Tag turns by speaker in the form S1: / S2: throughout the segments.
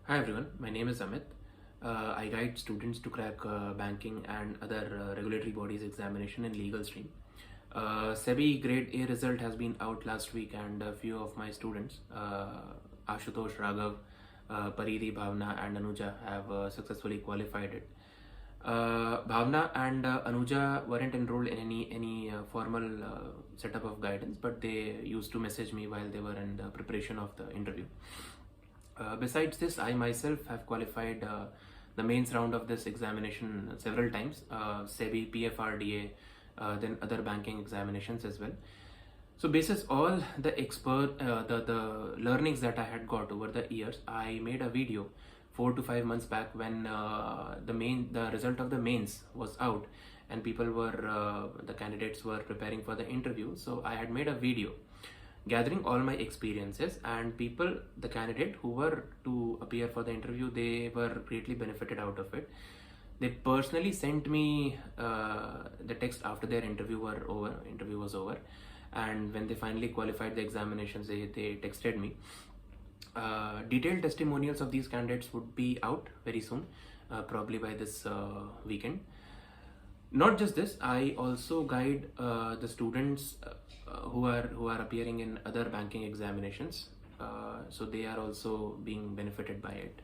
S1: Hi everyone, my name is Amit. I guide students to crack banking and other regulatory bodies examination in legal stream. SEBI grade A result has been out last week and a few of my students, Ashutosh, Raghav, Paridi, Bhavna and Anuja have successfully qualified it. Bhavna and Anuja weren't enrolled in any formal setup of guidance, but they used to message me while they were in the preparation of the interview. Besides this, I myself have qualified the mains round of this examination several times, SEBI, PFRDA, then other banking examinations as well. So, basis all the the learnings that I had got over the years, I made a video 4 to 5 months back when the result of the mains was out and the candidates were preparing for the interview. So I had made a video gathering all my experiences, and the candidate who were to appear for the interview, they were greatly benefited out of it. They personally sent me the text after their interview was over, and when they finally qualified the examinations, they texted me. Detailed testimonials of these candidates would be out very soon, probably by this weekend. Not just this, I also guide the students who are appearing in other banking examinations, so they are also being benefited by it.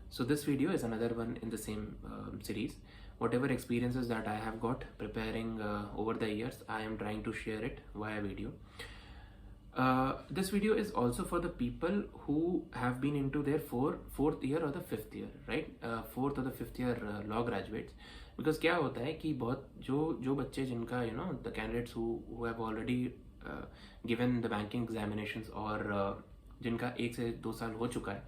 S1: So this video is another one in the same series. Whatever experiences that I have got preparing over the years, I am trying to share it via video. This video is also for the people who have been into their fourth year or the fifth year, right? Fourth or the fifth year law graduates. Because क्या होता है कि बहुत जो बच्चे जिनका the candidates who have already given the banking examinations और जिनका 1 से 2 साल हो चुका है,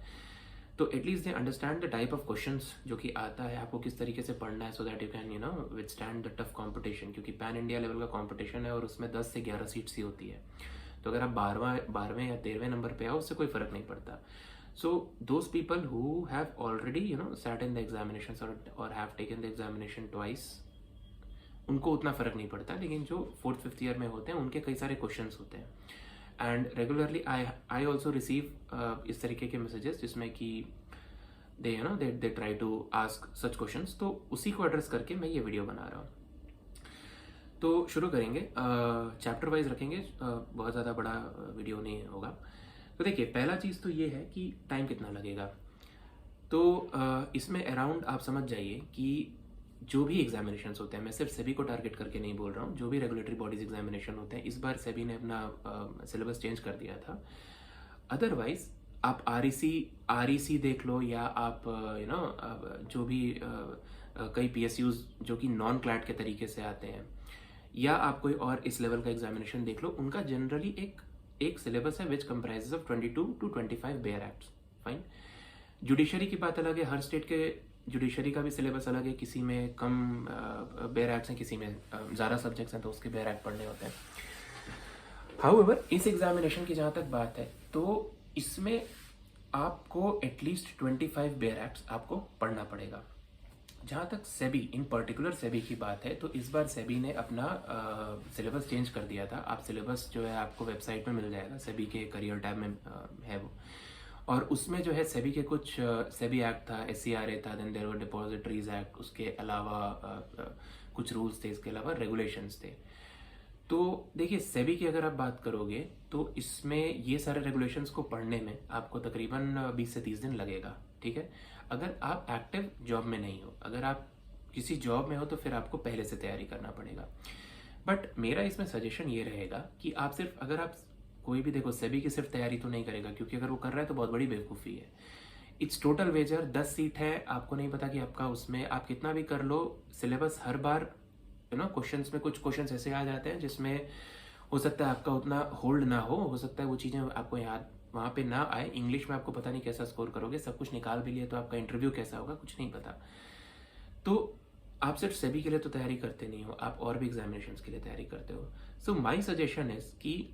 S1: तो at least they understand the type of questions जो कि आता है, आपको किस तरीके से पढ़ना है, so that you can withstand the tough competition. क्योंकि पैन इंडिया लेवल का कंपटीशन है और उसमें 10 से 11 सीट्स ही होती है. तो अगर आप 12वें या 13वें नंबर पे आओ, उससे कोई फर्क नहीं पड़ता. So those people who have already sat in the examinations or have taken the examination twice, उनको उतना फर्क नहीं पड़ता. लेकिन जो 4th 5th ईयर में होते हैं, उनके कई सारे क्वेश्चंस होते हैं. And regularly I also receive इस तरीके के मैसेजेस जिसमें कि they try to ask such questions. तो उसी को एड्रेस करके मैं ये वीडियो बना रहा हूँ. तो शुरू करेंगे, चैप्टर वाइज रखेंगे, बहुत ज़्यादा बड़ा वीडियो नहीं होगा. तो देखिए, पहला चीज़ तो ये है कि टाइम कितना लगेगा. तो इसमें अराउंड आप समझ जाइए कि जो भी एग्जामिनेशंस होते हैं, मैं सिर्फ सेबी को टारगेट करके नहीं बोल रहा हूँ, जो भी रेगुलेटरी बॉडीज एग्जामिनेशन होते हैं, इस बार सेबी ने अपना सिलेबस चेंज कर दिया था. अदरवाइज आप आर देख लो, या आप जो भी कई PSUs जो कि नॉन क्लैट के तरीके से आते हैं, या आप कोई और इस लेवल का एग्जामिनेशन देख लो, उनका जनरली एक सिलेबस है विच comprises of 22 to 25 bear acts. Fine. Judiciary की बात अलग है, हर स्टेट के जुडिशरी का भी सिलेबस अलग है. किसी में कम बेयर एक्ट्स हैं, किसी में ज़्यादा सब्जेक्ट्स हैं, तो उसके बेयर एक्ट पढ़ने होते हैं. हाउएवर, इस एग्जामिनेशन की जहाँ तक बात है, तो इसमें आपको एटलीस्ट 25 बेयर एक्ट्स आपको पढ़ना पड़ेगा. जहाँ तक सेबी, इन पर्टिकुलर सेबी की बात है, तो इस बार सेबी ने अपना सिलेबस चेंज कर दिया था. आप सिलेबस जो है आपको वेबसाइट में मिल जाएगा, सेबी के करियर टैब में है वो. और उसमें जो है सेबी के कुछ सेबी एक्ट था, SCRA था, then there were depositories act, उसके अलावा कुछ रूल्स थे, इसके अलावा रेगुलेशंस थे. तो देखिए, सेबी की अगर आप बात करोगे तो इसमें ये सारे रेगुलेशंस को पढ़ने में आपको तकरीबन 20 से 30 दिन लगेगा. ठीक है. अगर आप एक्टिव जॉब में नहीं हो, अगर आप किसी जॉब में हो, तो फिर आपको पहले से तैयारी करना पड़ेगा. बट मेरा इसमें सजेशन ये रहेगा कि अगर आप कोई भी देखो, सेबी की सिर्फ तैयारी तो नहीं करेगा, क्योंकि अगर वो कर रहा है तो बहुत बड़ी बेवकूफ़ी है. इट्स टोटल वेजर 10 सीट है, आपको नहीं पता कि आपका उसमें आप कितना भी कर लो, सिलेबस हर बार क्वेश्चंस में कुछ क्वेश्चंस ऐसे आ जाते हैं जिसमें हो सकता है आपका उतना होल्ड ना हो सकता है वो चीज़ें आपको याद वहाँ पे ना आए. इंग्लिश में आपको पता नहीं कैसा स्कोर करोगे, सब कुछ निकाल भी लिए तो आपका इंटरव्यू कैसा होगा, कुछ नहीं पता. तो आप सिर्फ सेबी के लिए तो तैयारी करते नहीं हो, आप और भी एग्जामिनेशंस के लिए तैयारी करते हो. सो माई सजेशन इज कि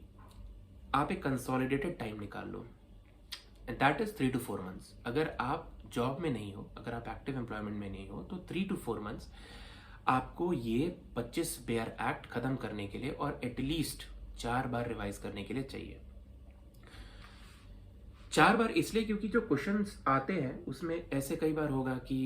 S1: आप एक कंसोलिडेटेड टाइम निकाल लो, and that is 3 to 4 months. अगर आप जॉब में नहीं हो, अगर आप एक्टिव एम्प्लॉयमेंट में नहीं हो, तो 3 to 4 months आपको ये 25 बेयर एक्ट खत्म करने के लिए और एटलीस्ट 4 बार रिवाइज करने के लिए चाहिए. 4 बार इसलिए क्योंकि जो क्वेश्चंस आते हैं उसमें ऐसे कई बार होगा कि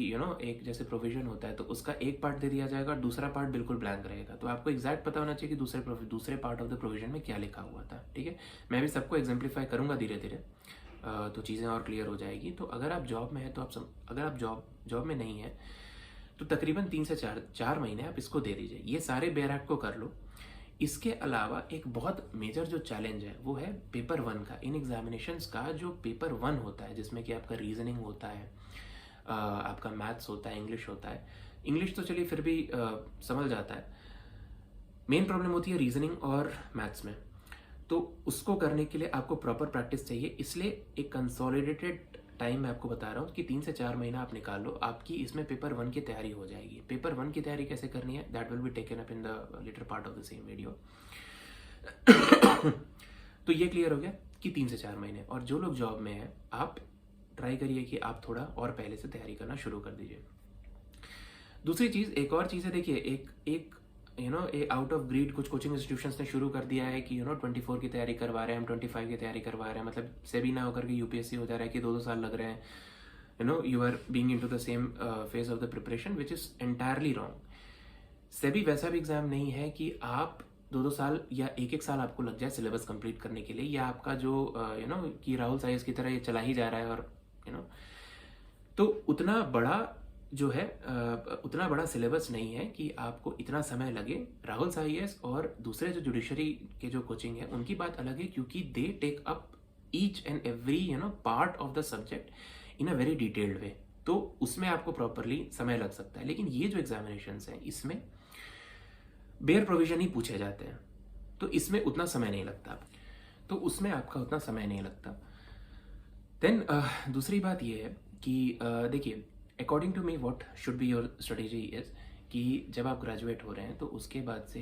S1: एक जैसे प्रोविजन होता है तो उसका एक पार्ट दे दिया जाएगा और दूसरा पार्ट बिल्कुल ब्लैंक रहेगा, तो आपको एग्जैक्ट पता होना चाहिए कि दूसरे पार्ट ऑफ द प्रोविजन में क्या लिखा हुआ था। ठीक है, मैं भी सबको एग्जाम्प्लीफाई करूंगा धीरे धीरे, तो चीज़ें और क्लियर हो जाएगी। तो अगर आप जॉब में है तो अगर आप जॉब में नहीं है तो तकरीबन 3 से 4 महीने आप इसको दे दीजिए, ये सारे बेयर एक्ट को कर लो। इसके अलावा एक बहुत मेजर जो चैलेंज है वो है पेपर 1 का। इन एग्जामिनेशंस का जो पेपर 1 होता है जिसमें कि आपका रीजनिंग होता है, आपका मैथ्स होता है, इंग्लिश होता है। इंग्लिश तो चलिए फिर भी समझ जाता है, मेन प्रॉब्लम होती है रीजनिंग और मैथ्स में। तो उसको करने के लिए आपको प्रॉपर प्रैक्टिस चाहिए, इसलिए एक कंसोलिडेटेड टाइम मैं आपको बता रहा हूँ कि 3 से 4 महीना आप निकाल लो, आपकी इसमें पेपर 1 की तैयारी हो जाएगी। पेपर 1 की तैयारी कैसे करनी है, that will be taken up in the later part of the same video. तो ये क्लियर हो गया कि 3 से 4 महीने। और जो लोग जॉब में हैं आप ट्राई करिए कि आप थोड़ा और पहले से तैयारी करना शुरू कर दीजिए। दूसरी चीज़, एक और चीज़ है, देखिए एक आउट ऑफ ग्रीड कुछ कोचिंग इंस्टीट्यूशंस ने शुरू कर दिया है कि 24 की तैयारी करवा रहे हैं, हम 25 की तैयारी करवा रहे हैं, मतलब सेबी ना होकर के यूपीएससी हो जा रहा है कि 2-2 साल लग रहे हैं। You are being into the same phase of the preparation which is entirely wrong. SEBI वैसा भी एग्जाम नहीं है कि आप 2-2 साल या 1-1 साल आपको लग जाए सिलेबस कंप्लीट करने के लिए, या आपका जो कि राहुल साइज की तरह ये चला ही जा रहा है और तो उतना बड़ा जो है उतना बड़ा सिलेबस नहीं है कि आपको इतना समय लगे। राहुल साईएस और दूसरे जो जुडिशरी के जो कोचिंग है उनकी बात अलग है, क्योंकि they take up each and every part of the subject in a very detailed way, तो उसमें आपको प्रॉपरली समय लग सकता है। लेकिन ये जो एग्जामिनेशंस हैं इसमें बेयर प्रोविजन ही पूछे जाते हैं, तो इसमें उतना समय नहीं लगता, तो उसमें आपका उतना समय नहीं लगता। देन दूसरी बात ये है कि देखिए, according to me what should be your strategy is कि जब आप ग्रेजुएट हो रहे हैं तो उसके बाद से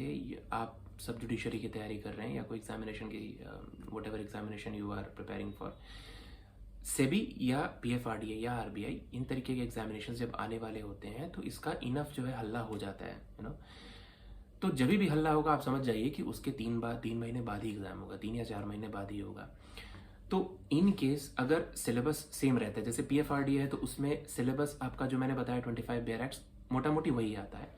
S1: आप सब जुडिशरी की तैयारी कर रहे हैं या कोई एग्जामिनेशन की whatever examination you are preparing for, SEBI या पीएफआरडीए या आरबीआई, इन तरीके के एग्जामिनेशन जब आने वाले होते हैं तो इसका इनफ जो है हल्ला हो जाता है। तो जब भी हल्ला होगा आप समझ जाइए कि उसके 3 महीने बाद ही एग्जाम होगा, 3 या 4 महीने बाद ही होगा। तो इन केस अगर सिलेबस सेम रहता है, जैसे पीएफआरडीए है तो उसमें सिलेबस आपका जो मैंने बताया 25 बेयर एक्ट्स मोटा मोटी वही आता है।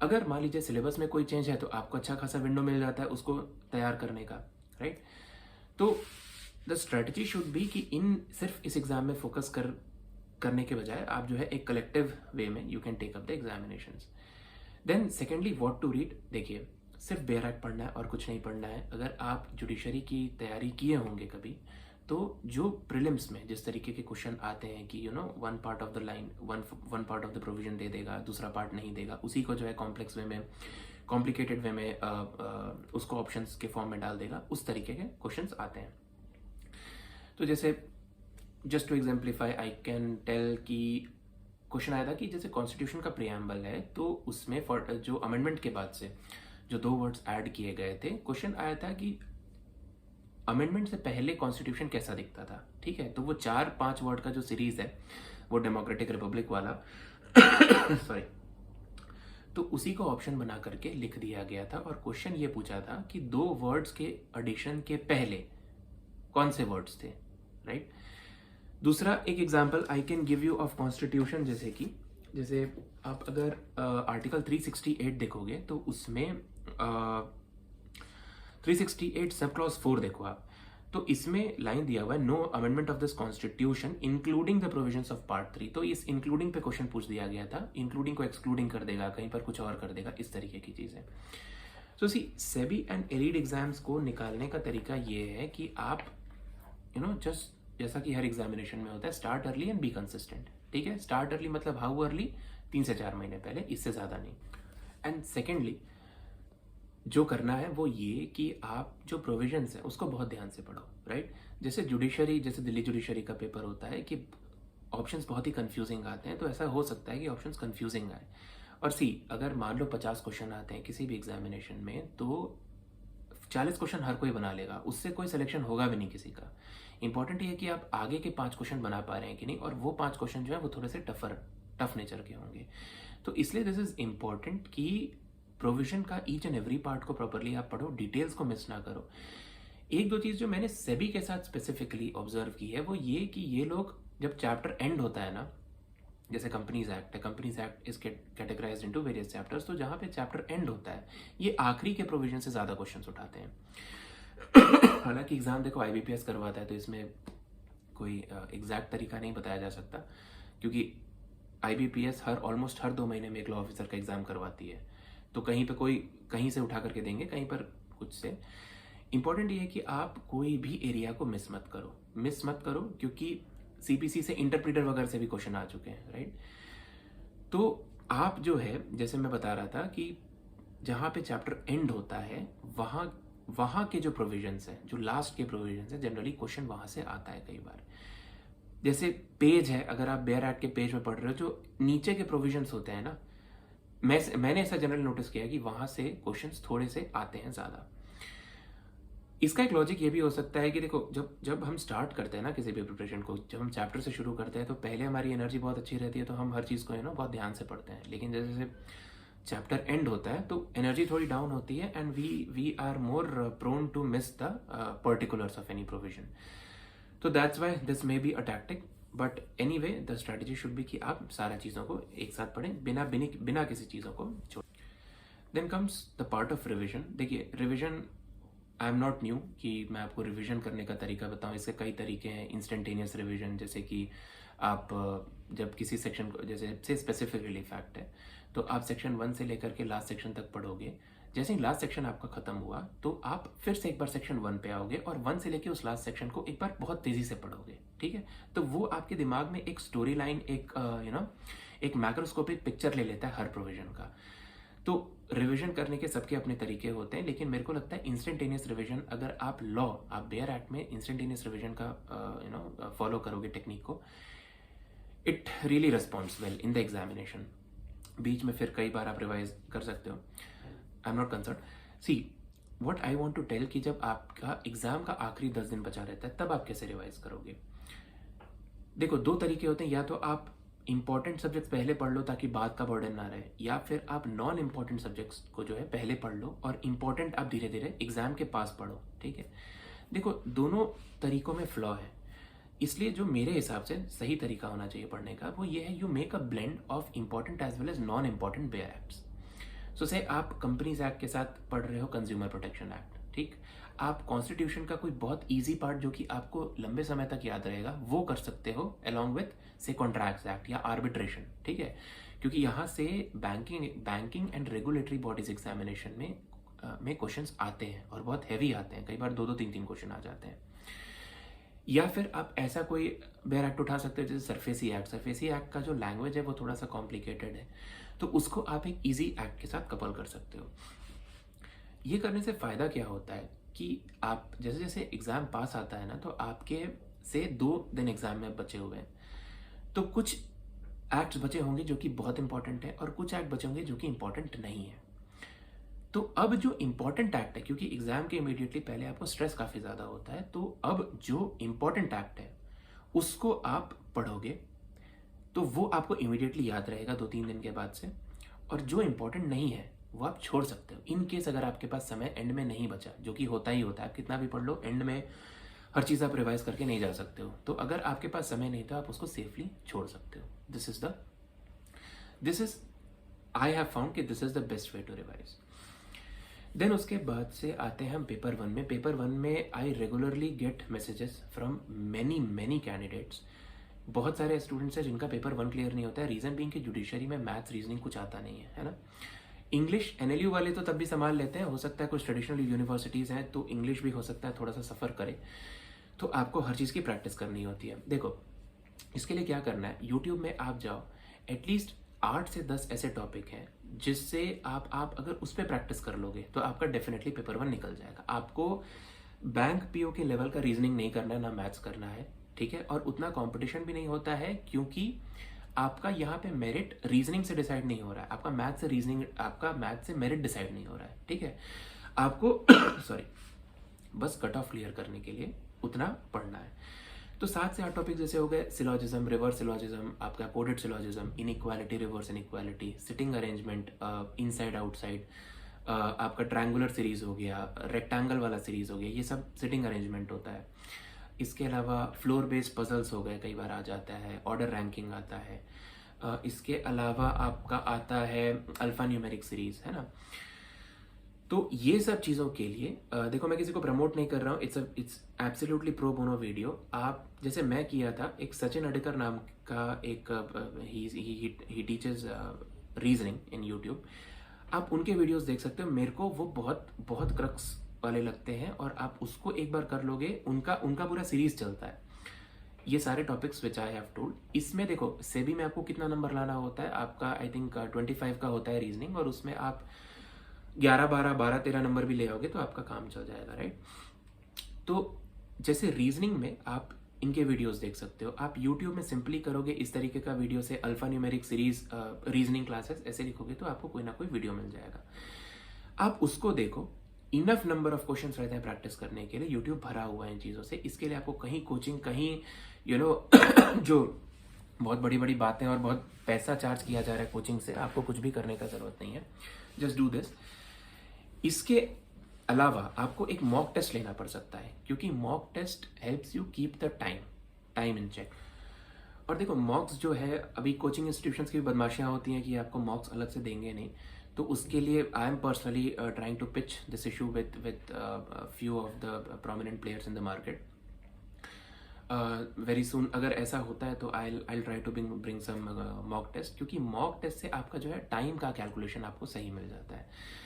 S1: अगर मान लीजिए सिलेबस में कोई चेंज है तो आपको अच्छा खासा विंडो मिल जाता है उसको तैयार करने का, राइट। तो द स्ट्रेटजी शुड बी कि सिर्फ इस एग्जाम में फोकस करने के बजाय आप जो है एक कलेक्टिव वे में you can take up the examinations. Then secondly what to read, देखिए सिर्फ बेयर एक्ट पढ़ना है और कुछ नहीं पढ़ना है। अगर आप जुडिशरी की तैयारी किए होंगे कभी, तो जो प्रीलिम्स में जिस तरीके के क्वेश्चन आते हैं कि one part of the line one part of the provision दे देगा, दूसरा पार्ट नहीं देगा, उसी को जो है कॉम्प्लेक्स वे में कॉम्प्लिकेटेड वे में उसको ऑप्शंस के फॉर्म में डाल देगा, उस तरीके के क्वेश्चंस आते हैं। तो जैसे just to exemplify I can tell कि क्वेश्चन आया था कि जैसे कॉन्स्टिट्यूशन का प्रियम्बल है तो उसमें जो अमेंडमेंट के बाद से जो 2 वर्ड्स ऐड किए गए थे, क्वेश्चन आया था कि अमेंडमेंट से पहले कॉन्स्टिट्यूशन कैसा दिखता था। ठीक है, तो वो 4-5 वर्ड का जो सीरीज है वो डेमोक्रेटिक रिपब्लिक वाला सॉरी, तो उसी को ऑप्शन बना करके लिख दिया गया था और क्वेश्चन ये पूछा था कि 2 वर्ड्स के एडिशन के पहले कौन से वर्ड्स थे, राइट। दूसरा एक example I can give you of constitution, जैसे आप अगर आर्टिकल 368 देखोगे तो उसमें 368 सब क्लॉज 4 देखो आप, तो इसमें लाइन दिया हुआ है no amendment of this constitution including the provisions of part 3। तो इस इंक्लूडिंग पे क्वेश्चन पूछ दिया गया था, इंक्लूडिंग को एक्सक्लूडिंग कर देगा, कहीं पर कुछ और कर देगा, इस तरीके की चीज़ है। सो सी सेबी एंड एलिड एग्जाम्स को निकालने का तरीका ये है कि आप जस्ट जैसा कि हर एग्जामिनेशन में होता है, start early and be consistent. ठीक है, स्टार्ट अर्ली मतलब हाउ अर्ली, 3 से 4 महीने पहले, इससे ज़्यादा नहीं। एंड सेकेंडली जो करना है वो ये कि आप जो प्रोविजंस है उसको बहुत ध्यान से पढ़ो, राइट। जैसे दिल्ली जुडिशरी का पेपर होता है कि ऑप्शंस बहुत ही कंफ्यूजिंग आते हैं, तो ऐसा हो सकता है कि ऑप्शंस कंफ्यूजिंग आए। और अगर मान लो 50 क्वेश्चन आते हैं किसी भी एग्जामिनेशन में, तो 40 क्वेश्चन हर कोई बना लेगा, उससे कोई सिलेक्शन होगा भी नहीं किसी का। इंपॉर्टेंट ये है कि आप आगे के 5 क्वेश्चन बना पा रहे हैं कि नहीं, और वो 5 क्वेश्चन जो है वो थोड़े से टफ नेचर के होंगे। तो इसलिए दिस इज इम्पॉर्टेंट कि प्रोविजन का ईच एंड एवरी पार्ट को प्रॉपरली आप पढ़ो, डिटेल्स को मिस ना करो। एक दो चीज़ जो मैंने सेबी के साथ स्पेसिफिकली ऑब्जर्व की है वो ये कि ये लोग जब चैप्टर एंड होता है ना, जैसे कंपनीज एक्ट है, companies act is categorised into various chapters, तो जहाँ पे चैप्टर एंड होता है ये आखिरी के प्रोविजन से ज़्यादा क्वेश्चंस उठाते हैं। हालांकि एग्जाम देखो IBPS करवाता है तो इसमें कोई एग्जैक्ट तरीका नहीं बताया जा सकता, क्योंकि IBPS ऑलमोस्ट हर 2 महीने में एक लॉ ऑफिसर का एग्ज़ाम करवाती है, तो कहीं पे कोई कहीं से उठा करके देंगे, कहीं पर कुछ से। इंपॉर्टेंट ये है कि आप कोई भी एरिया को मिस मत करो, क्योंकि CPC से इंटरप्रीटर वगैरह से भी क्वेश्चन आ चुके हैं, राइट। तो आप जो है, जैसे मैं बता रहा था कि जहाँ पे चैप्टर एंड होता है वहाँ के जो प्रोविजंस हैं, जो लास्ट के प्रोविजंस हैं, जनरली क्वेश्चन वहाँ से आता है कई बार। जैसे पेज है, अगर आप बेयर एक्ट के पेज में पढ़ रहे हो, जो नीचे के प्रोविजंस होते हैं ना, मैंने ऐसा जनरल नोटिस किया कि वहाँ से क्वेश्चंस थोड़े से आते हैं ज़्यादा। इसका एक लॉजिक ये भी हो सकता है कि देखो, जब हम स्टार्ट करते हैं ना किसी भी प्रिपरेशन को, जब हम चैप्टर से शुरू करते हैं तो पहले हमारी एनर्जी बहुत अच्छी रहती है, तो हम हर चीज़ को बहुत ध्यान से पढ़ते हैं। लेकिन जैसे जैसे चैप्टर एंड होता है तो एनर्जी थोड़ी डाउन होती है, and we are more prone to miss the particulars of any provision. तो that's why this may be a tactic, but anyway the strategy should be कि आप सारा चीज़ों को एक साथ पढ़ें, बिना किसी चीज़ों को छोड़। Then comes the part of revision. देखिए, revision, I am not new कि मैं आपको रिवीजन करने का तरीका बताऊं। इसके कई तरीके हैं। इंस्टेंटेनियस रिवीजन, जैसे कि आप जब किसी सेक्शन को, जैसे से स्पेसिफिकली फैक्ट है, तो आप सेक्शन 1 से लेकर के लास्ट सेक्शन तक पढ़ोगे। जैसे ही लास्ट सेक्शन आपका खत्म हुआ तो आप फिर से एक बार सेक्शन 1 पे आओगे और 1 से लेके उस लास्ट सेक्शन को एक बार बहुत तेजी से पढ़ोगे, ठीक है। तो वो आपके दिमाग में एक स्टोरी लाइन, एक मैक्रोस्कोपिक पिक्चर ले लेता है हर प्रोविजन का। तो रिवीजन करने के सबके अपने तरीके होते हैं, लेकिन मेरे को लगता है इंस्टेंटेनियस रिवीजन, अगर आप बेयर एक्ट में इंस्टेंटेनियस रिवीजन का फॉलो करोगे टेक्निक को, it really responds well in the examination. बीच में फिर कई बार आप रिवाइज कर सकते हो, I am not concern. See what I want to tell कि जब आपका एग्जाम का आखिरी 10 दिन बचा रहता है तब आप कैसे रिवाइज करोगे। देखो, 2 तरीके होते हैं, या तो आप इंपॉर्टेंट सब्जेक्ट्स पहले पढ़ लो ताकि बाद का बर्डन ना रहे, या फिर आप नॉन इंपॉर्टेंट सब्जेक्ट्स को जो है पहले पढ़ लो और इंपॉर्टेंट आप धीरे धीरे एग्जाम के पास पढ़ो, ठीक है। देखो, दोनों तरीकों में फ्लॉ है, इसलिए जो मेरे हिसाब से सही तरीका होना चाहिए पढ़ने का वो ये है, you make a blend of important as well as non important bare acts. So से आप कंपनीज एक्ट के साथ पढ़ रहे हो कंज्यूमर प्रोटेक्शन एक्ट, ठीक। आप कॉन्स्टिट्यूशन का कोई बहुत इजी पार्ट जो कि आपको लंबे समय तक याद रहेगा वो कर सकते हो अलॉन्ग विथ से कॉन्ट्रैक्ट्स एक्ट या आर्बिट्रेशन, ठीक है। क्योंकि यहाँ से banking and regulatory bodies examination में क्वेश्चंस आते हैं और बहुत हैवी आते हैं, कई बार 2-2 3-3 क्वेश्चन आ जाते हैं। या फिर आप ऐसा कोई बेयर एक्ट उठा सकते हो जैसे सरफेसी एक्ट का जो लैंग्वेज है वो थोड़ा सा कॉम्प्लिकेटेड है, तो उसको आप एक इजी एक्ट के साथ कपल कर सकते हो। ये करने से फ़ायदा क्या होता है कि आप जैसे जैसे एग्ज़ाम पास आता है ना, तो आपके से 2 दिन एग्ज़ाम में बचे हुए हैं, तो कुछ एक्ट्स बचे होंगे जो कि बहुत इंपॉर्टेंट है और कुछ एक्ट बचे होंगे जो कि इंपॉर्टेंट नहीं है। तो अब जो इंपॉर्टेंट एक्ट है, क्योंकि एग्जाम के इमीडिएटली पहले आपको स्ट्रेस काफ़ी ज़्यादा होता है, तो अब जो इंपॉर्टेंट एक्ट है उसको आप पढ़ोगे तो वो आपको इमीडिएटली याद रहेगा 2-3 दिन के बाद से, और जो इंपॉर्टेंट नहीं है वो आप छोड़ सकते हो इन केस अगर आपके पास समय एंड में नहीं बचा, जो कि होता ही होता है। आप कितना भी पढ़ लो, एंड में हर चीज़ आप रिवाइज करके नहीं जा सकते हो, तो अगर आपके पास समय नहीं तो आप उसको सेफली छोड़ सकते हो। This is I have found कि this is the best way to revise. Then उसके बाद से आते हैं हम पेपर 1 में। पेपर 1 में आई regularly get messages from many candidates. बहुत सारे स्टूडेंट्स हैं जिनका पेपर 1 क्लियर नहीं होता है, रीज़न बीइंग कि जुडिशरी में मैथ्स रीजनिंग कुछ आता नहीं है ना। इंग्लिश NLU वाले तो तब भी संभाल लेते हैं, हो सकता है कुछ ट्रेडिशनल यूनिवर्सिटीज़ हैं तो इंग्लिश भी हो सकता है थोड़ा सा सफ़र करे, तो आपको हर चीज़ की प्रैक्टिस करनी होती है। देखो, इसके लिए क्या करना है, यूट्यूब में आप जाओ, एटलीस्ट 8 से 10 ऐसे टॉपिक हैं जिससे आप अगर उस पर प्रैक्टिस कर लोगे तो आपका डेफिनेटली पेपर 1 निकल जाएगा। आपको बैंक PO के लेवल का रीजनिंग नहीं करना है, ना मैथ्स करना है, ठीक है। और उतना कंपटीशन भी नहीं होता है क्योंकि आपका यहाँ पे मेरिट रीजनिंग से डिसाइड नहीं हो रहा है, आपका मैथ से मेरिट डिसाइड नहीं हो रहा है, ठीक है। आपको सॉरी बस कट ऑफ क्लियर करने के लिए उतना पढ़ना है। तो 7 से 8 टॉपिक जैसे हो गए, सिलॉजिज्म, रिवर्स सिलॉजिज्म, आपका coded syllogism, inequality, reverse inequality, sitting arrangement, inside outside, आपका ट्रायंगुलर सीरीज हो गया, रेक्टेंगल वाला सीरीज हो गया, ये सब सिटिंग अरेंजमेंट होता है। इसके अलावा फ्लोर बेस्ड पजल्स हो गए, कई बार आ जाता है, ऑर्डर रैंकिंग आता है। इसके अलावा आपका आता है अल्फा न्यूमेरिक सीरीज, है ना। तो ये सब चीज़ों के लिए देखो, मैं किसी को प्रमोट नहीं कर रहा हूँ, it's absolutely pro bono video. आप जैसे मैं किया था, एक सचिन अडकर नाम का एक ही टीचर्स रीजनिंग इन यूट्यूब, आप उनके वीडियोस देख सकते हो। मेरे को वो बहुत बहुत क्रक्स वाले लगते हैं, और आप उसको एक बार कर लोगे, उनका पूरा सीरीज चलता है, ये सारे topics which I have told. इसमें देखो, सेबी में आपको कितना नंबर लाना होता है, आपका आई थिंक 25 का होता है रीजनिंग, और उसमें आप 11, 12, 12, 13 नंबर भी ले आओगे तो आपका काम चल जाएगा, राइट। तो जैसे रीजनिंग में आप इनके वीडियोस देख सकते हो, आप यूट्यूब में सिंपली करोगे इस तरीके का वीडियो से alpha numeric series reasoning classes ऐसे लिखोगे तो आपको कोई ना कोई वीडियो मिल जाएगा। आप उसको देखो, इनफ नंबर ऑफ क्वेश्चंस रहते हैं प्रैक्टिस करने के लिए, यूट्यूब भरा हुआ है इन चीज़ों से। इसके लिए आपको कहीं कोचिंग, कहीं जो बहुत बड़ी बड़ी बातें और बहुत पैसा चार्ज किया जा रहा है कोचिंग से, आपको कुछ भी करने का ज़रूरत नहीं है, जस्ट डू दिस। इसके अलावा आपको एक मॉक टेस्ट लेना पड़ सकता है, क्योंकि mock test helps you keep the time in check. और देखो, मॉक्स जो है, अभी कोचिंग इंस्टीट्यूशंस की भी बदमाशियाँ होती हैं कि आपको मॉक्स अलग से देंगे नहीं, तो उसके लिए I am personally trying to pitch this issue with few of the prominent players in the market. Very soon अगर ऐसा होता है तो I try to bring some mock test, क्योंकि मॉक टेस्ट से आपका जो है टाइम का कैलकुलेशन आपको सही मिल जाता है।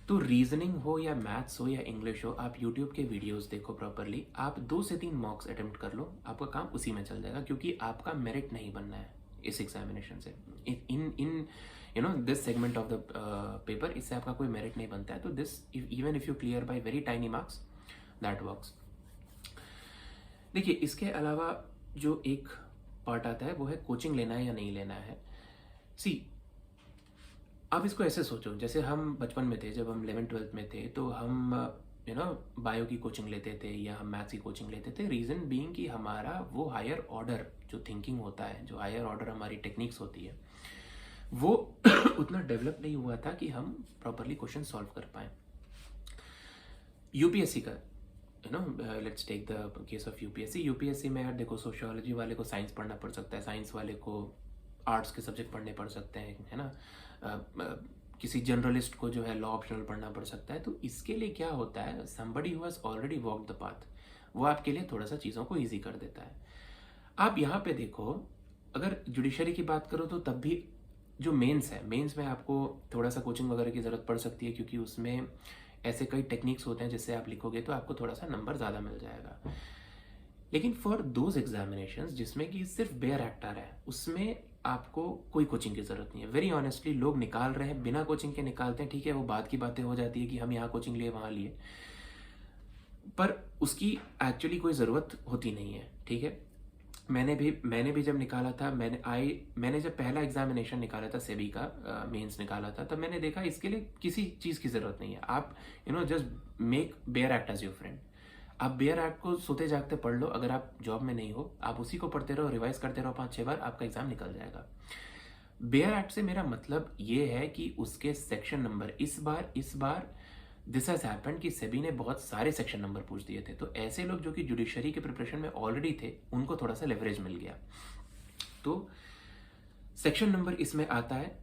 S1: तो रीजनिंग हो या मैथ्स हो या इंग्लिश हो, आप यूट्यूब के वीडियोस देखो प्रॉपरली, आप 2 से 3 मॉक्स अटेम्प्ट कर लो, आपका काम उसी में चल जाएगा, क्योंकि आपका मेरिट नहीं बनना है इस एग्जामिनेशन से, in this segment of the paper, इससे आपका कोई मेरिट नहीं बनता है। तो this, even if you clear by very tiny marks, that works. देखिए, इसके अलावा जो एक पार्ट आता है वो है कोचिंग लेना है या नहीं लेना है। सी, आप इसको ऐसे सोचो, जैसे हम बचपन में थे, जब हम 11th-12th में थे, तो हम बायो की कोचिंग लेते थे या हम मैथ्स की कोचिंग लेते थे। रीज़न बीइंग कि हमारा वो हायर ऑर्डर जो थिंकिंग होता है, जो हायर ऑर्डर हमारी टेक्निक्स होती है, वो उतना डेवलप नहीं हुआ था कि हम प्रॉपरली क्वेश्चन सॉल्व कर पाए। यूपीएससी का, let's take the case of UPSC में यार देखो, सोशियोलॉजी वाले को साइंस पढ़ना पड़ सकता है, साइंस वाले को आर्ट्स के सब्जेक्ट पढ़ने पड़ सकते हैं, है ना। किसी जर्नलिस्ट को जो है लॉ ऑप्शनल पढ़ना पड़ सकता है। तो इसके लिए क्या होता है, somebody who has already walked the path, वो आपके लिए थोड़ा सा चीज़ों को ईजी कर देता है। आप यहाँ पे देखो, अगर जुडिशरी की बात करो तो तब भी जो मेंस है, मेंस में आपको थोड़ा सा कोचिंग वगैरह की ज़रूरत पड़ सकती है, क्योंकि उसमें ऐसे कई टेक्निक्स होते हैं जिससे आप लिखोगे तो आपको थोड़ा सा नंबर ज़्यादा मिल जाएगा। लेकिन फॉर दोज एग्जामिनेशंस जिसमें कि सिर्फ बेयर एक्ट आ रहा है, उसमें आपको कोई कोचिंग की ज़रूरत नहीं है। वेरी ऑनेस्टली, लोग निकाल रहे हैं, बिना कोचिंग के निकालते हैं, ठीक है, वो बाद की बातें हो जाती है कि हम यहाँ कोचिंग लिए, वहाँ लिए, पर उसकी एक्चुअली कोई ज़रूरत होती नहीं है, ठीक है। मैंने भी जब निकाला था, मैंने जब पहला एग्जामिनेशन निकाला था, सेबी का मेंस निकाला था, तब मैंने देखा इसके लिए किसी चीज़ की ज़रूरत नहीं है। आप just make bare act as your friend. आप बेयर एक्ट को सोते जागते पढ़ लो, अगर आप जॉब में नहीं हो, आप उसी को पढ़ते रहो, रिवाइज करते रहो 5-6 बार, आपका एग्जाम निकल जाएगा। बेयर एक्ट से मेरा मतलब ये है कि उसके सेक्शन नंबर, इस बार दिस हैज हैपेंड कि सेबी ने बहुत सारे सेक्शन नंबर पूछ दिए थे, तो ऐसे लोग जो कि जुडिशरी के प्रिपरेशन में ऑलरेडी थे, उनको थोड़ा सा लेवरेज मिल गया। तो सेक्शन नंबर इसमें आता है।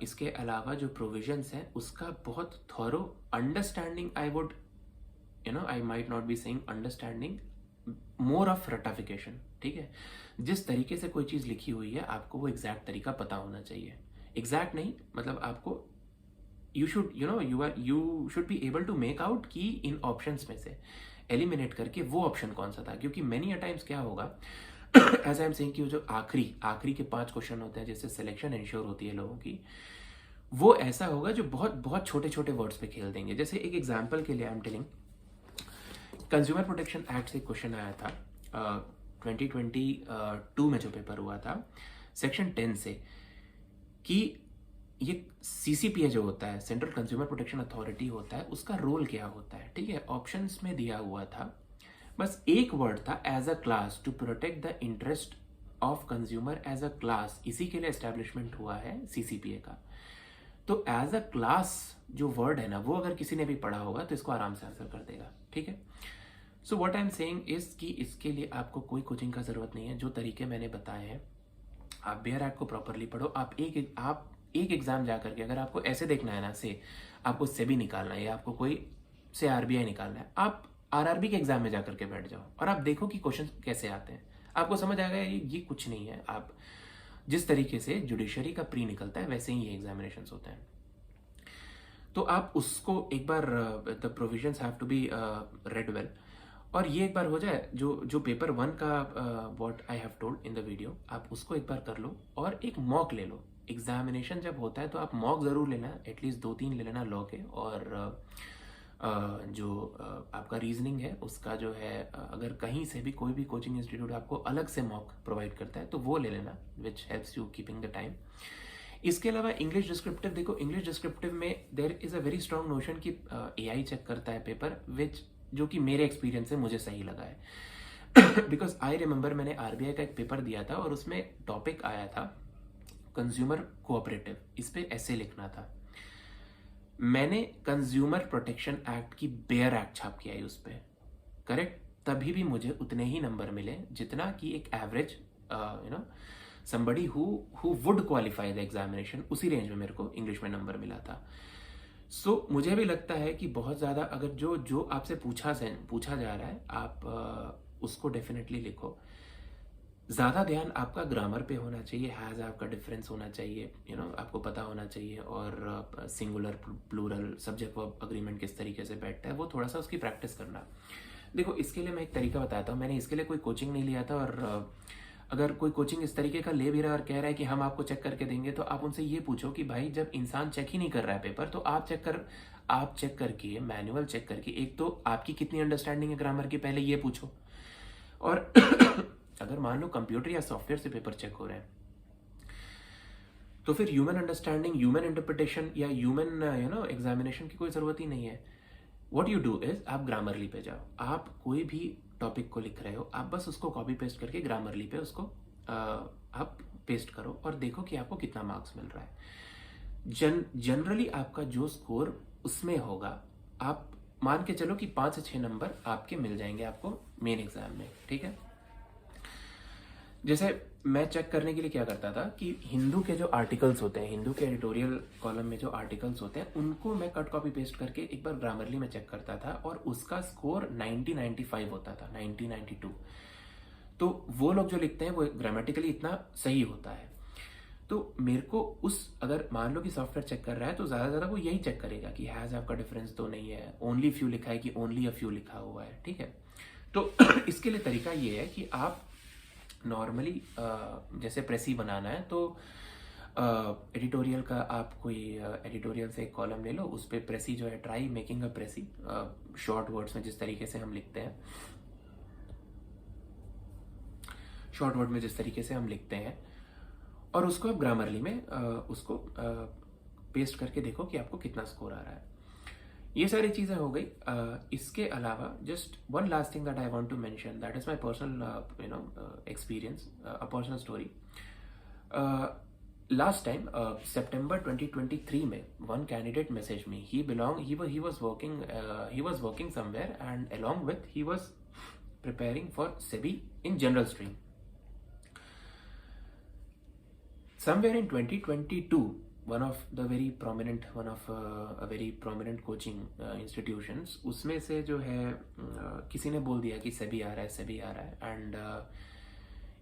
S1: इसके अलावा जो प्रोविजंस हैं, उसका बहुत thorough understanding, I might not be saying understanding, more of ratification, ठीक है। जिस तरीके से कोई चीज़ लिखी हुई है, आपको वो एग्जैक्ट तरीका पता होना चाहिए। एग्जैक्ट नहीं, मतलब आपको you should be able to make out कि इन ऑप्शंस में से एलिमिनेट करके वो ऑप्शन कौन सा था, क्योंकि मेनी अ टाइम्स क्या होगा, एज आई एम सेइंग कि जो आखिरी के 5 क्वेश्चन होते हैं जिससे सिलेक्शन इंश्योर होती है लोगों की, वो ऐसा होगा जो बहुत बहुत छोटे छोटे वर्ड्स पे खेल देंगे। जैसे एक एग्जाम्पल के लिए I am telling, consumer protection act से क्वेश्चन आया था 2022 में जो पेपर हुआ था, सेक्शन 10 से, कि ये CCPA जो होता है, सेंट्रल कंज्यूमर प्रोटेक्शन अथॉरिटी होता है, उसका रोल क्या होता है, ठीक है। ऑप्शंस में दिया हुआ था, बस एक वर्ड था, as a class to protect the interest of consumer as a class, इसी के लिए एस्टेब्लिशमेंट हुआ है CCPA का। तो एज अ क्लास जो वर्ड है ना, वो अगर किसी ने भी पढ़ा होगा तो इसको आराम से आंसर कर देगा, ठीक है। So what I am saying is कि इसके लिए आपको कोई कोचिंग का ज़रूरत नहीं है। जो तरीके मैंने बताए हैं, आप बेयर एक्ट को प्रॉपरली पढ़ो। आप एक एग्ज़ाम जा करके, अगर आपको ऐसे देखना है ना, से आपको सेबी निकालना है या आपको कोई से आरबीआई निकालना है, आप आरआरबी के एग्ज़ाम में जा करके बैठ जाओ और आप देखो कि क्वेश्चन कैसे आते हैं। आपको समझ आएगा ये कुछ नहीं है। आप जिस तरीके से जुडिशरी का प्री निकलता है वैसे ही ये एग्जामिनेशंस होते हैं। तो आप उसको एक बार, the provisions have to be read well, और ये एक बार हो जाए, जो पेपर 1 का what I have told in the video, आप उसको एक बार कर लो और एक मॉक ले लो। एग्जामिनेशन जब होता है तो आप मॉक ज़रूर लेना, एटलीस्ट 2-3 ले लेना लॉ के, और आपका रीजनिंग है उसका जो है, अगर कहीं से भी कोई भी कोचिंग इंस्टीट्यूट आपको अलग से मॉक प्रोवाइड करता है तो वो ले लेना, which helps you keeping the time. इसके अलावा इंग्लिश डिस्क्रिप्टिव देखो, इंग्लिश डिस्क्रिप्टिव में there is a very strong notion कि एआई चेक करता है पेपर, विच जो कि मेरे एक्सपीरियंस से मुझे सही लगा है। बिकॉज आई रिमेंबर मैंने आरबीआई का एक पेपर दिया था और उसमें टॉपिक आया था कंज्यूमर कोऑपरेटिव, इस पे ऐसे लिखना था। मैंने कंज्यूमर प्रोटेक्शन एक्ट की बेयर एक्ट छाप के आई उस पर, करेक्ट, तभी भी मुझे उतने ही नंबर मिले जितना कि एक average somebody who would qualify the examination, उसी रेंज में मेरे को इंग्लिश में नंबर मिला था। सो मुझे भी लगता है कि बहुत ज़्यादा अगर जो आपसे पूछा जा रहा है, आप उसको डेफिनेटली लिखो। ज़्यादा ध्यान आपका ग्रामर पे होना चाहिए, हैज़ आपका डिफरेंस होना चाहिए, आपको पता होना चाहिए, और singular plural subject verb agreement किस तरीके से बैठता है, वो थोड़ा सा उसकी प्रैक्टिस करना। देखो, इसके लिए मैं एक तरीका बताता हूँ। मैंने इसके लिए कोई कोचिंग नहीं लिया था, और अगर कोई कोचिंग इस तरीके का ले भी रहा है और कह रहा है कि हम आपको चेक करके देंगे, तो आप उनसे ये पूछो कि भाई, जब इंसान चेक ही नहीं कर रहा है पेपर, तो आप चेक करके, मैनुअल चेक करके, एक तो आपकी कितनी अंडरस्टैंडिंग है ग्रामर की, पहले ये पूछो। और अगर मान लो कंप्यूटर या सॉफ्टवेयर से पेपर चेक हो रहे हैं, तो फिर ह्यूमन अंडरस्टैंडिंग, ह्यूमन इंटरप्रिटेशन या ह्यूमन एग्जामिनेशन की कोई ज़रूरत ही नहीं है। व्हाट यू डू इज, आप ग्रामरली पे जाओ। आप कोई भी टॉपिक को लिख रहे हो, आप बस उसको कॉपी पेस्ट करके ग्रामरली पे उसको आप पेस्ट करो और देखो कि आपको कितना मार्क्स मिल रहा है। जनरली आपका जो स्कोर उसमें होगा, आप मान के चलो कि 5 से 6 नंबर आपके मिल जाएंगे आपको मेन एग्जाम में, ठीक है। जैसे मैं चेक करने के लिए क्या करता था कि हिंदू के जो आर्टिकल्स होते हैं, हिंदू के एडिटोरियल कॉलम में जो आर्टिकल्स होते हैं, उनको मैं कट कॉपी पेस्ट करके एक बार ग्रामरली में चेक करता था, और उसका स्कोर 90-95 होता था, 90-92। तो वो लोग जो लिखते हैं वो ग्रामेटिकली इतना सही होता है। तो मेरे को अगर मान लो कि सॉफ्टवेयर चेक कर रहा है, तो ज़्यादा वो यही चेक करेगा कि हैज़ आपका डिफरेंस तो नहीं है, ओनली फ्यू लिखा है कि ओनली अ फ्यू लिखा हुआ है, ठीक है। तो इसके लिए तरीका ये है कि आप नॉर्मली जैसे प्रेसी बनाना है, तो एडिटोरियल का आप कोई एडिटोरियल से एक कॉलम ले लो, उस पर प्रेसी जो है, try making a precis, short words में जिस तरीके से हम लिखते हैं, शॉर्ट वर्ड में जिस तरीके से हम लिखते हैं, और उसको आप ग्रामरली में उसको पेस्ट करके देखो कि आपको कितना स्कोर आ रहा है। ये सारी चीज़ें हो गई। इसके अलावा just one last thing that I want to mention, that is my personal experience, a personal story. Last time September 2023 में one candidate messaged me. He was working somewhere, and along with he was preparing for SEBI in general stream. Somewhere in 2022, one of a very prominent coaching institutions, उसमें से जो है किसी ने बोल दिया कि सेबी आ रहा है, एंड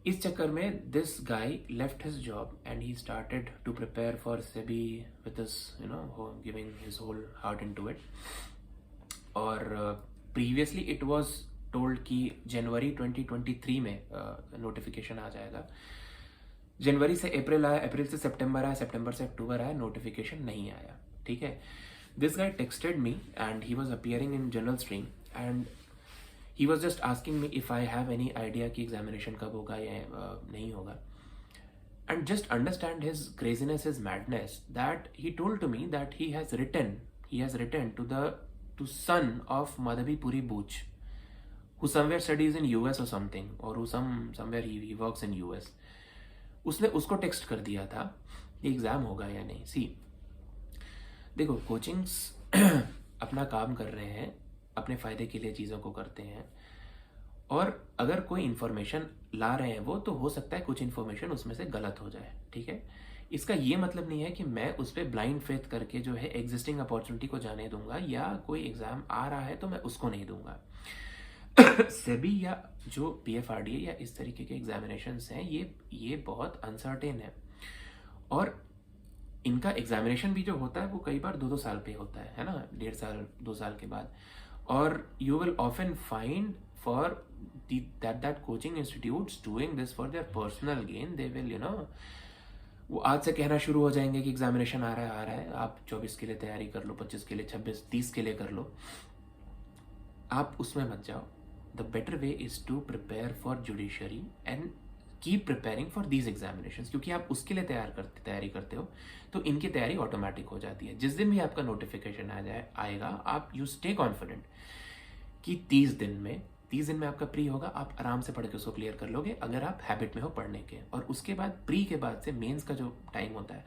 S1: इस चक्कर में this guy left his job and he started to prepare for SEBI with his giving his whole heart into it. और प्रीवियसली इट वाज टोल्ड कि जनवरी 2023 में नोटिफिकेशन आ जाएगा। जनवरी से अप्रैल आया, अप्रैल से सितंबर आया, सितंबर से अक्टूबर आया, नोटिफिकेशन नहीं आया, ठीक है। This guy texted me and he was appearing in general stream, and he was just asking me if I have any idea कि एग्जामिनेशन कब होगा या नहीं होगा। And just understand his craziness, his madness, that he told to me that he has written to son of Madhavi Puri Booch, who somewhere studies in US or something, or who somewhere he works in US. उसने उसको text कर दिया था कि exam होगा या नहीं। सी, देखो, कोचिंग्स अपना काम कर रहे हैं, अपने फ़ायदे के लिए चीज़ों को करते हैं, और अगर कोई इन्फॉर्मेशन ला रहे हैं वो, तो हो सकता है कुछ इन्फॉर्मेशन उसमें से गलत हो जाए, ठीक है। इसका ये मतलब नहीं है कि मैं उस पर ब्लाइंड फेथ करके जो है एग्जिस्टिंग अपॉर्चुनिटी को जाने दूंगा, या कोई एग्ज़ाम आ रहा है तो मैं उसको नहीं दूंगा। सेबी या जो पीएफआरडीए या इस तरीके के एग्जामिनेशंस हैं, ये बहुत अनसर्टेन है, और इनका एग्जामिनेशन भी जो होता है वो कई बार 2-2 साल पे होता है ना, 1.5 साल 2 साल के बाद। और you will often find for that coaching institutes doing this for their personal gain. They will, वो आज से कहना शुरू हो जाएंगे कि एग्जामिनेशन आ रहा है, आप 24 के लिए तैयारी कर लो, 25 के लिए, 26, 30 के लिए कर लो। आप उसमें मत जाओ। The better way is to prepare for judiciary and keep preparing for these examinations, क्योंकि आप उसके लिए तैयारी करते हो तो इनकी तैयारी ऑटोमेटिक हो जाती है। जिस दिन भी आपका नोटिफिकेशन आएगा, आप यू स्टे कॉन्फिडेंट कि 30 दिन में आपका प्री होगा, आप आराम से पढ़ के उसको क्लियर कर लोगे, अगर आप हैबिट में हो पढ़ने के। और उसके बाद प्री के बाद से मेंस का जो टाइम होता है,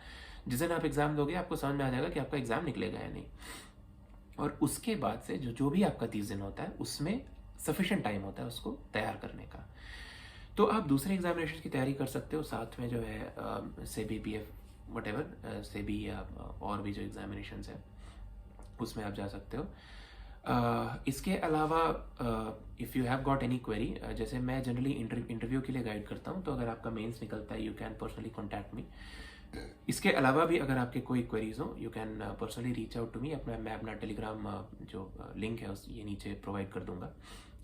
S1: जिस दिन आप एग्जाम दोगे आपको समझ में आ जाएगा कि आपका एग्जाम निकलेगा या नहीं। और उसके बाद से जो भी आपका 30 दिन होता है, उसमें सफिशिएंट टाइम होता है उसको तैयार करने का। तो आप दूसरे एग्जामिनेशन की तैयारी कर सकते हो, साथ में जो है सेबी पीएफ वटेवर सेबी या और भी जो एग्जामिनेशन है उसमें आप जा सकते हो। इसके अलावा if you have got any query, जैसे मैं जनरली इंटरव्यू के लिए गाइड करता हूँ, तो अगर आपका मेंस निकलता है, you can personally contact me. इसके अलावा भी अगर आपके कोई क्वेरीज हो, you can personally reach out to me. मैं अपना टेलीग्राम जो लिंक है ये नीचे प्रोवाइड कर दूंगा,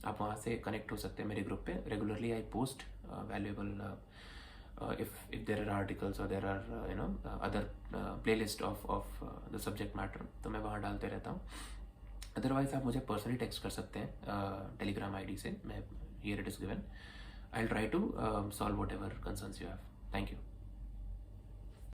S1: आप वहाँ से कनेक्ट हो सकते हैं मेरे ग्रुप पे। Regularly I post valuable if there are articles or there are other playlist of the subject matter, तो मैं वहाँ डालते रहता हूँ। अदरवाइज आप मुझे पर्सनली टेक्स्ट कर सकते हैं टेलीग्राम आईडी से, मैं here it is given. I will try to solve whatever concerns you have. Thank you.